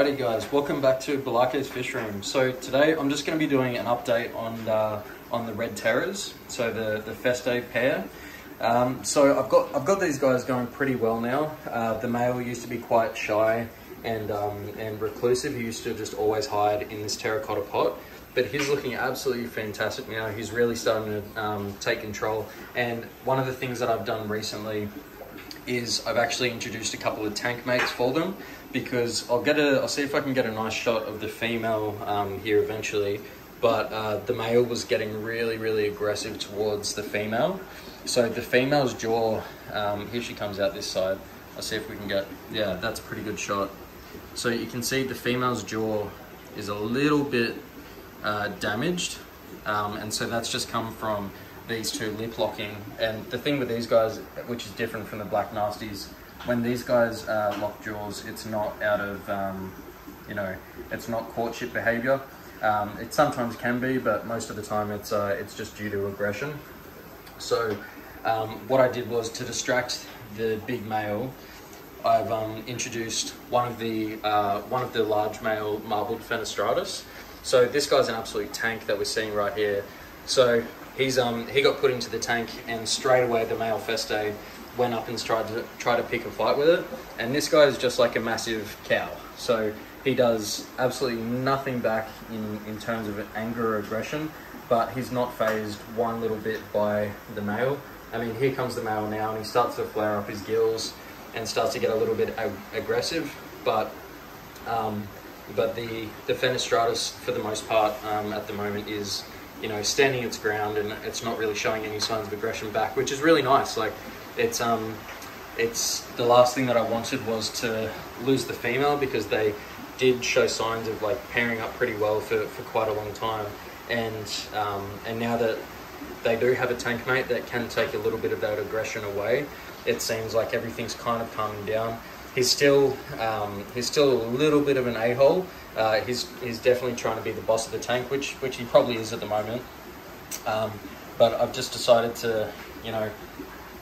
Alrighty guys, welcome back to Balake's Fish Room. So today I'm just going to be doing an update on the red terrors, so the Festae pair. So I've got these guys going pretty well now. The male used to be quite shy and reclusive. He used to just always hide in this terracotta pot, but he's looking absolutely fantastic now. He's really starting to take control. And one of the things that I've done recently is I've actually introduced a couple of tank mates for them, because I'll see if I can get a nice shot of the female here eventually, but the male was getting really aggressive towards the female. So the female's jaw, here she comes out this side. I'll see if we can get, yeah, that's a pretty good shot. So you can see the female's jaw is a little bit damaged, and so that's just come from these two lip locking. And the thing with these guys, which is different from the black nasties, when these guys lock jaws, it's not out of, it's not courtship behavior. It sometimes can be, but most of the time it's just due to aggression. So what I did was, to distract the big male, I've introduced one of the large male marbled Fenestratus. So this guy's an absolute tank that we're seeing right here. So he got put into the tank, and straight away the male Festae went up and tried to pick a fight with it. And this guy is just like a massive cow. So he does absolutely nothing back in terms of anger or aggression, but he's not phased one little bit by the male. I mean, here comes the male now, and he starts to flare up his gills and starts to get a little bit aggressive. But the Fenestratus, for the most part, at the moment is, standing its ground, and it's not really showing any signs of aggression back, which is really nice. Like, it's the last thing that I wanted was to lose the female, because they did show signs of like pairing up pretty well for quite a long time. And now that they do have a tank mate that can take a little bit of that aggression away, it seems like everything's kind of calming down. He's still a little bit of an a-hole. He's definitely trying to be the boss of the tank, which he probably is at the moment. But I've just decided to,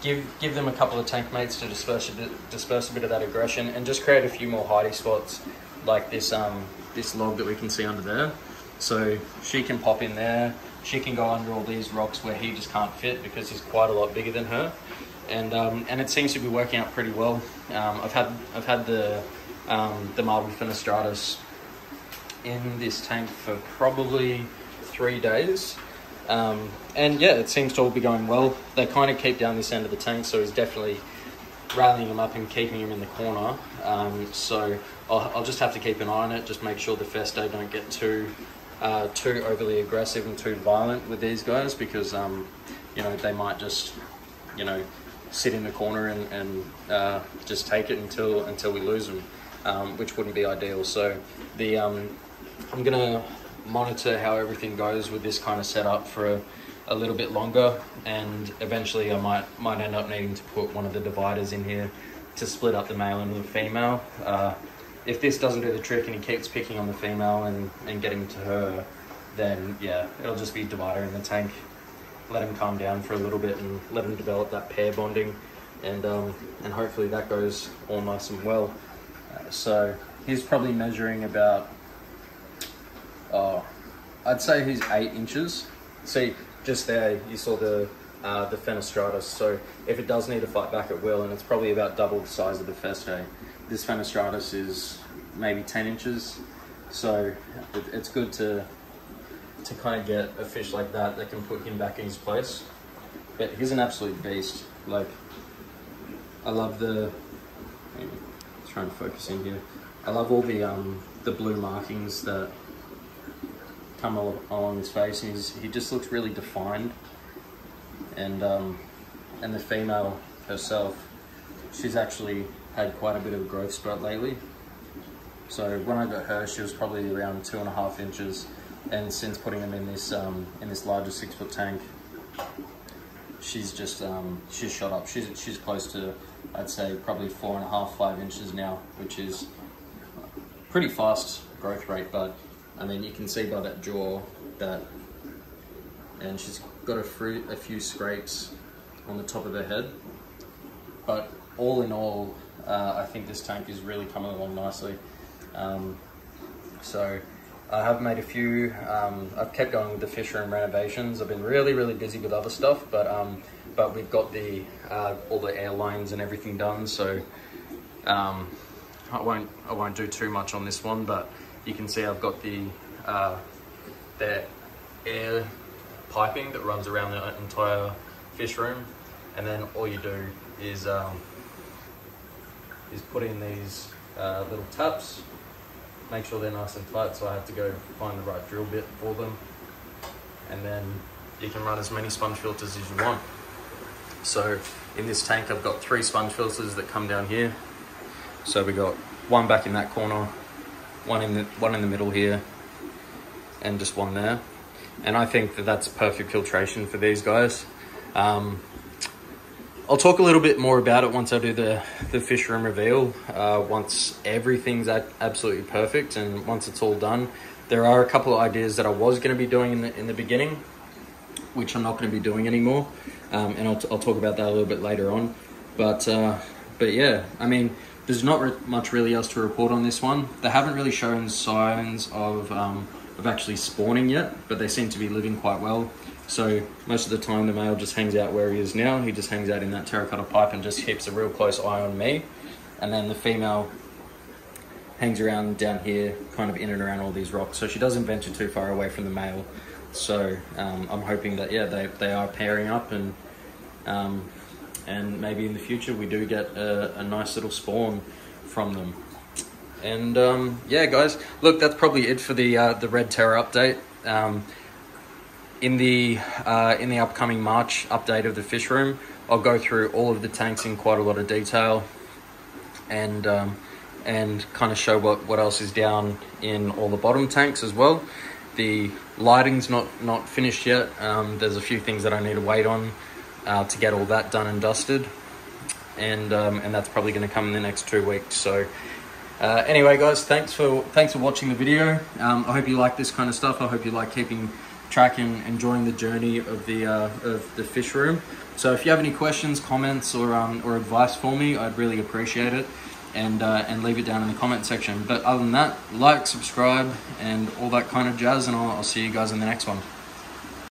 give them a couple of tank mates to disperse a bit of that aggression, and just create a few more hidey spots, like this log that we can see under there. So she can pop in there. She can go under all these rocks where he just can't fit, because he's quite a lot bigger than her. And it seems to be working out pretty well. I've had the marbled Fenestratus in this tank for probably 3 days, and yeah, it seems to all be going well. They kind of keep down this end of the tank, so he's definitely rallying him up and keeping him in the corner. So I'll just have to keep an eye on it, just make sure the Festae don't get too overly aggressive and too violent with these guys, because they might just sit in the corner and just take it until we lose them, which wouldn't be ideal. So I'm gonna monitor how everything goes with this kind of setup for a little bit longer, and eventually I might end up needing to put one of the dividers in here to split up the male and the female. If this doesn't do the trick and he keeps picking on the female and getting to her, then yeah, it'll just be divider in the tank. Let him calm down for a little bit and let him develop that pair bonding, and hopefully that goes all nice and well. So he's probably measuring about, I'd say he's 8 inches. See, just there you saw the Fenestratus. So if it does need to fight back, it will, and it's probably about double the size of the Festae. This Fenestratus is maybe 10 inches. So it's good to kind of get a fish like that can put him back in his place. But he's an absolute beast. Like, I love trying to focus in here. I love all the blue markings that come along his face, and he just looks really defined. And the female herself, she's actually had quite a bit of a growth spurt lately. So when I got her, she was probably around 2.5 inches. And since putting them in this larger 6-foot tank, she's just she's shot up. She's close to, I'd say, probably 4.5, 5 inches now, which is pretty fast growth rate. But I mean, you can see by that jaw and she's got a few scrapes on the top of her head. But all in all, I think this tank is really coming along nicely. So I have made a few. I've kept going with the fish room renovations. I've been really busy with other stuff, but we've got the all the air lines and everything done. So I won't do too much on this one, but you can see I've got the air piping that runs around the entire fish room, and then all you do is put in these little taps. Make sure they're nice and tight, so I have to go find the right drill bit for them, and then you can run as many sponge filters as you want. So in this tank I've got 3 sponge filters that come down here. So we got one back in that corner, one in the middle here, and just one there. And I think that that's perfect filtration for these guys. I'll talk a little bit more about it once I do the fish room reveal, once everything's absolutely perfect and once it's all done. There are a couple of ideas that I was going to be doing in the beginning, which I'm not going to be doing anymore, and I'll talk about that a little bit later on. But yeah, I mean, there's not much really else to report on this one. They haven't really shown signs of actually spawning yet, but they seem to be living quite well. So most of the time the male just hangs out where he is now. He just hangs out in that terracotta pipe and just keeps a real close eye on me. And then the female hangs around down here, kind of in and around all these rocks. So she doesn't venture too far away from the male. So I'm hoping that, yeah, they are pairing up, and maybe in the future we do get a nice little spawn from them. And yeah, guys, look, that's probably it for the Red Terror update. In the upcoming March update of the fish room, I'll go through all of the tanks in quite a lot of detail, and kind of show what else is down in all the bottom tanks as well. The lighting's not finished yet. There's a few things that I need to wait on to get all that done and dusted, and that's probably going to come in the next 2 weeks. So anyway, guys, thanks for watching the video. I hope you like this kind of stuff. I hope you like keeping track and enjoying the journey of the fish room. So if you have any questions, comments, or advice for me, I'd really appreciate it, and leave it down in the comment section. But other than that, like, subscribe, and all that kind of jazz, and I'll see you guys in the next one.